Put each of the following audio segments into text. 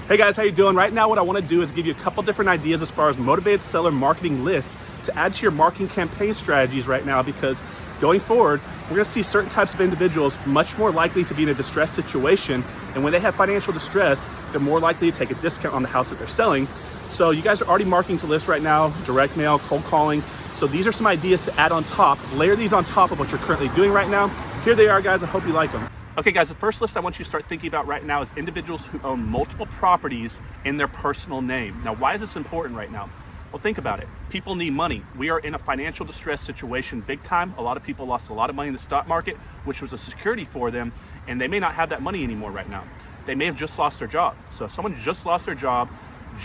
Hey guys, how you doing? Right now what I want to do is give you a couple different ideas as far as motivated seller marketing lists to add to your marketing campaign strategies right now, because going forward, we're going to see certain types of individuals much more likely to be in a distressed situation. And when they have financial distress, they're more likely to take a discount on the house that they're selling. So you guys are already marketing to lists right now, direct mail, cold calling. So these are some ideas to add on top, layer these on top of what you're currently doing right now. Here they are, guys. I hope you like them. Okay guys, the first list I want you to start thinking about right now is individuals who own multiple properties in their personal name. Now, why is this important right now? Well, think about it. People need money. We are in a financial distress situation big time. A lot of people lost a lot of money in the stock market, which was a security for them, and they may not have that money anymore right now. They may have just lost their job. So if someone just lost their job,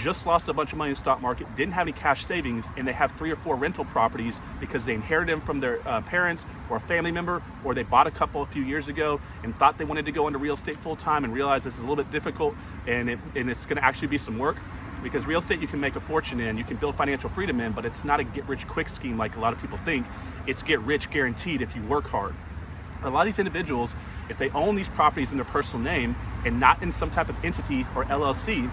just lost a bunch of money in the stock market, didn't have any cash savings, and they have 3 or 4 rental properties because they inherited them from their parents or a family member, or they bought a couple a few years ago and thought they wanted to go into real estate full time and realized this is a little bit difficult and it's going to actually be some work, because real estate you can make a fortune in, you can build financial freedom in, but it's not a get rich quick scheme like a lot of people think. It's get rich guaranteed if you work hard. A lot of these individuals, if they own these properties in their personal name and not in some type of entity or LLC,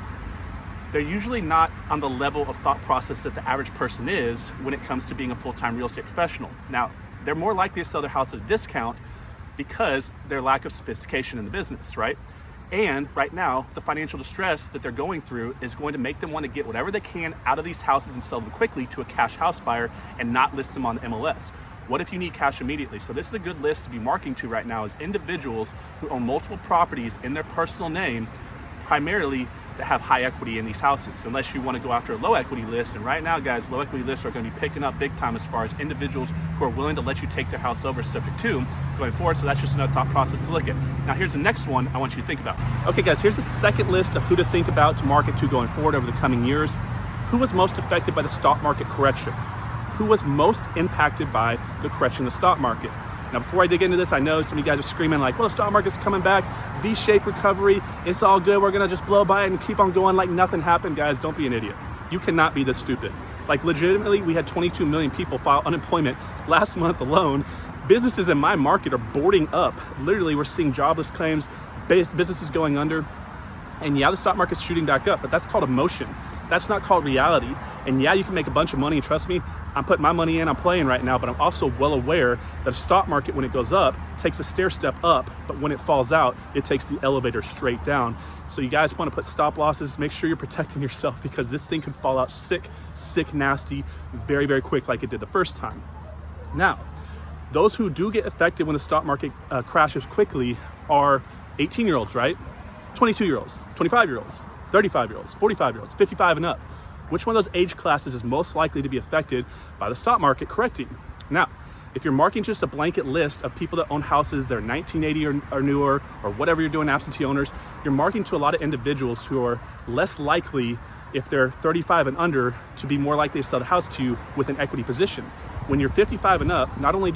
they're usually not on the level of thought process that the average person is when it comes to being a full-time real estate professional. Now, they're more likely to sell their house at a discount because their lack of sophistication in the business, right? And right now, the financial distress that they're going through is going to make them want to get whatever they can out of these houses and sell them quickly to a cash house buyer and not list them on the MLS. What if you need cash immediately? So this is a good list to be marketing to right now, is individuals who own multiple properties in their personal name, primarily that have high equity in these houses, unless you want to go after a low equity list. And right now, guys, low equity lists are going to be picking up big time as far as individuals who are willing to let you take their house over subject to going forward. So that's just another thought process to look at. Now, here's the next one I want you to think about. Okay, guys, here's the second list of who to think about to market to going forward over the coming years. Who was most affected by the stock market correction? Who was most impacted by the correction in the stock market? Now, before I dig into this, I know some of you guys are screaming like, well, the stock market's coming back, V-shaped recovery, it's all good, we're gonna just blow by it and keep on going like nothing happened. Guys, don't be an idiot. You cannot be this stupid. Like, legitimately, we had 22 million people file unemployment last month alone. Businesses in my market are boarding up. Literally, we're seeing jobless claims, businesses going under. And yeah, the stock market's shooting back up, but that's called emotion. That's not called reality. And yeah, you can make a bunch of money. Trust me, I'm putting my money in, I'm playing right now, but I'm also well aware that a stock market, when it goes up, takes a stair step up, but when it falls out, it takes the elevator straight down. So you guys want to put stop losses, make sure you're protecting yourself, because this thing can fall out sick, nasty, very, very quick like it did the first time. Now, those who do get affected when the stock market crashes quickly are 18-year-olds, right? 22-year-olds, 25-year-olds, 35-year-olds, 45-year-olds, 55 and up. Which one of those age classes is most likely to be affected by the stock market correcting? Now, if you're marking just a blanket list of people that own houses that are 1980 or newer, or whatever you're doing, absentee owners, you're marking to a lot of individuals who are less likely, if they're 35 and under, to be more likely to sell the house to you with an equity position. When you're 55 and up, not only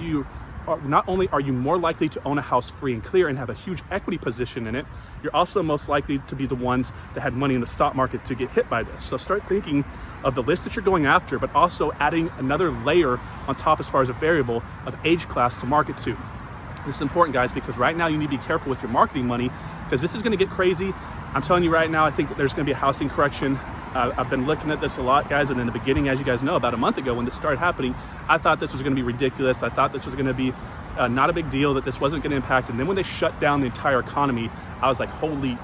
are you more likely to own a house free and clear and have a huge equity position in it, you're also most likely to be the ones that had money in the stock market to get hit by this. So start thinking of the list that you're going after, but also adding another layer on top as far as a variable of age class to market to. This is important, guys, because right now you need to be careful with your marketing money, because this is going to get crazy. I'm telling you right now, I think that there's going to be a housing correction. I've been looking at this a lot, guys, and in the beginning, as you guys know, about a month ago when this started happening, I thought this was going to be ridiculous. I thought this was going to be not a big deal, that this wasn't going to impact. And then when they shut down the entire economy, I was like, holy,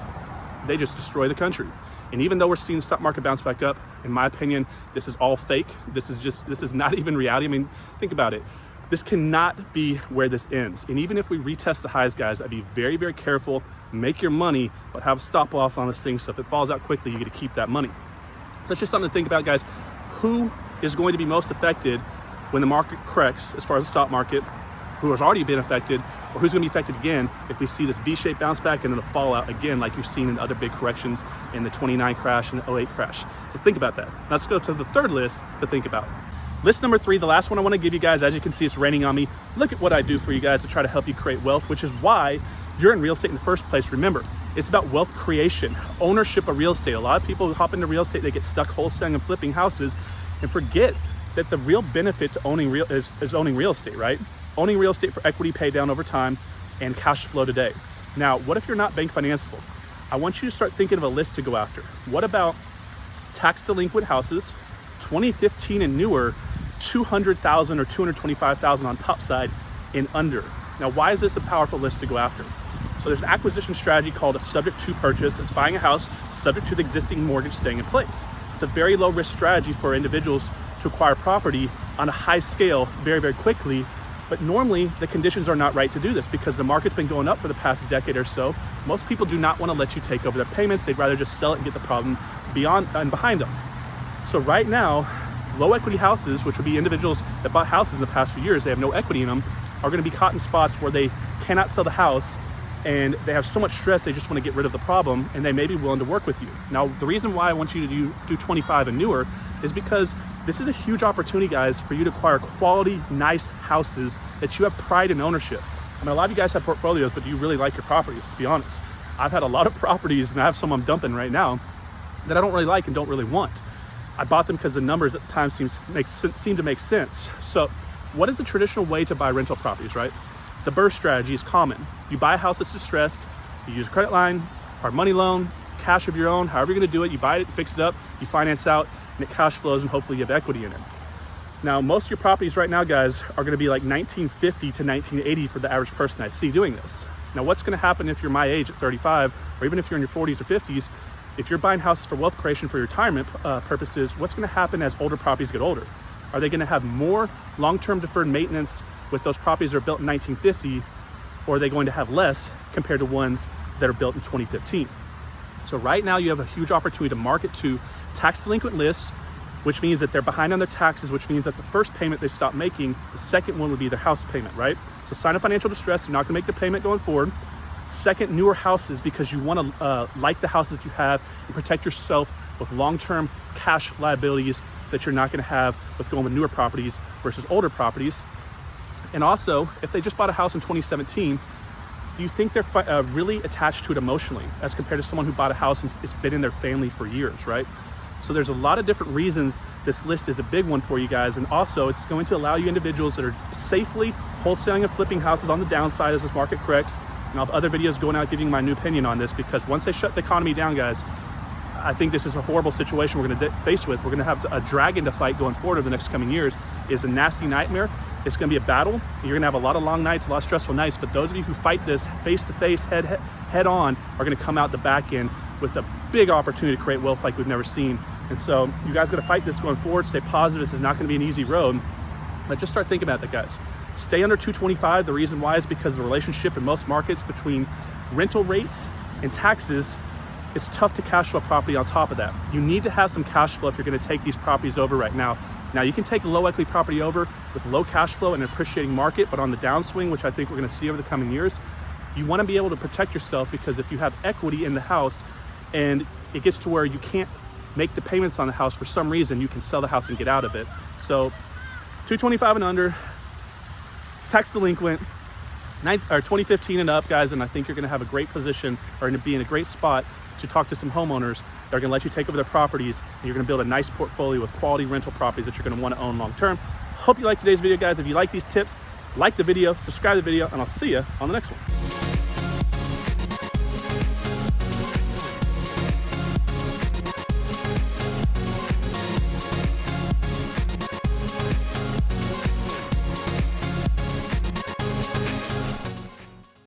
they just destroy the country. And even though we're seeing the stock market bounce back up, in my opinion, this is all fake. This is not even reality. I mean, think about it. This cannot be where this ends. And even if we retest the highs, guys, I'd be very, very careful. Make your money, but have a stop loss on this thing. So if it falls out quickly, you get to keep that money. So it's just something to think about, guys. Who is going to be most affected when the market corrects, as far as the stock market, who has already been affected, or who's going to be affected again if we see this V-shaped bounce back and then a fallout again like you've seen in other big corrections in the 29 crash and the 08 crash. So think about that. Now let's go to the third list to think about. List number 3, the last one I want to give you guys. As you can see, it's raining on me. Look at what I do for you guys to try to help you create wealth, which is why you're in real estate in the first place. Remember, it's about wealth creation, ownership of real estate. A lot of people who hop into real estate, they get stuck wholesaling and flipping houses and forget that the real benefit to owning is owning real estate, right? Owning real estate for equity pay down over time and cash flow today. Now, what if you're not bank financeable? I want you to start thinking of a list to go after. What about tax delinquent houses, 2015 and newer, 200,000 or 225,000 on top side and under? Now, why is this a powerful list to go after? So there's an acquisition strategy called a subject to purchase. It's buying a house subject to the existing mortgage staying in place. It's a very low risk strategy for individuals to acquire property on a high scale very, very quickly. But normally the conditions are not right to do this because the market's been going up for the past decade or so. Most people do not want to let you take over their payments. They'd rather just sell it and get the problem beyond and behind them. So right now, low equity houses, which would be individuals that bought houses in the past few years, they have no equity in them, are going to be caught in spots where they cannot sell the house and they have so much stress they just want to get rid of the problem, and they may be willing to work with you. Now, the reason why I want you to do 25 and newer is because this is a huge opportunity, guys, for you to acquire quality, nice houses that you have pride in ownership. I mean, a lot of you guys have portfolios, but do you really like your properties? Let's be honest. I've had a lot of properties, and I have some I'm dumping right now that I don't really like and don't really want. I bought them because the numbers at the time seem to make sense. So what is the traditional way to buy rental properties, right? The burst strategy is common. You buy a house that's distressed, you use a credit line, hard money loan, cash of your own, however you're gonna do it, you buy it, fix it up, you finance out, and it cash flows, and hopefully you have equity in it. Now, most of your properties right now, guys, are gonna be like 1950 to 1980 for the average person I see doing this. Now, what's gonna happen if you're my age at 35, or even if you're in your 40s or 50s, if you're buying houses for wealth creation for retirement purposes, what's gonna happen as older properties get older? Are they gonna have more long-term deferred maintenance with those properties that are built in 1950, or are they going to have less compared to ones that are built in 2015? So right now you have a huge opportunity to market to tax delinquent lists, which means that they're behind on their taxes, which means that's the first payment they stop making. The second one would be their house payment, right? So sign of financial distress, you're not gonna make the payment going forward. Second, newer houses, because you wanna like the houses you have and protect yourself with long-term cash liabilities that you're not gonna have with going with newer properties versus older properties. And also, if they just bought a house in 2017, do you think they're really attached to it emotionally as compared to someone who bought a house and it's been in their family for years, right? So there's a lot of different reasons this list is a big one for you guys. And also it's going to allow you individuals that are safely wholesaling and flipping houses on the downside as this market corrects. And I'll have other videos going out giving my new opinion on this, because once they shut the economy down, guys, I think this is a horrible situation we're gonna face with. We're gonna have a dragon to fight going forward over the next coming years. It's a nasty nightmare. It's gonna be a battle. You're gonna have a lot of long nights, a lot of stressful nights, but those of you who fight this face to face, head on, are gonna come out the back end with a big opportunity to create wealth like we've never seen. And so you guys gotta fight this going forward, stay positive. This is not gonna be an easy road, but just start thinking about that, guys. Stay under 225. The reason why is because the relationship in most markets between rental rates and taxes, it's tough to cash flow a property on top of that. You need to have some cash flow if you're gonna take these properties over right now. Now, you can take a low equity property over with low cash flow and an appreciating market, but on the downswing, which I think we're gonna see over the coming years, you wanna be able to protect yourself, because if you have equity in the house and it gets to where you can't make the payments on the house for some reason, you can sell the house and get out of it. So 225 and under, tax delinquent, 2015 and up, guys, and I think you're gonna have a great position, or gonna be in a great spot to talk to some homeowners that are gonna let you take over their properties, and you're gonna build a nice portfolio with quality rental properties that you're gonna wanna own long term. Hope you liked today's video, guys. If you like these tips, like the video, subscribe to the video, and I'll see you on the next one.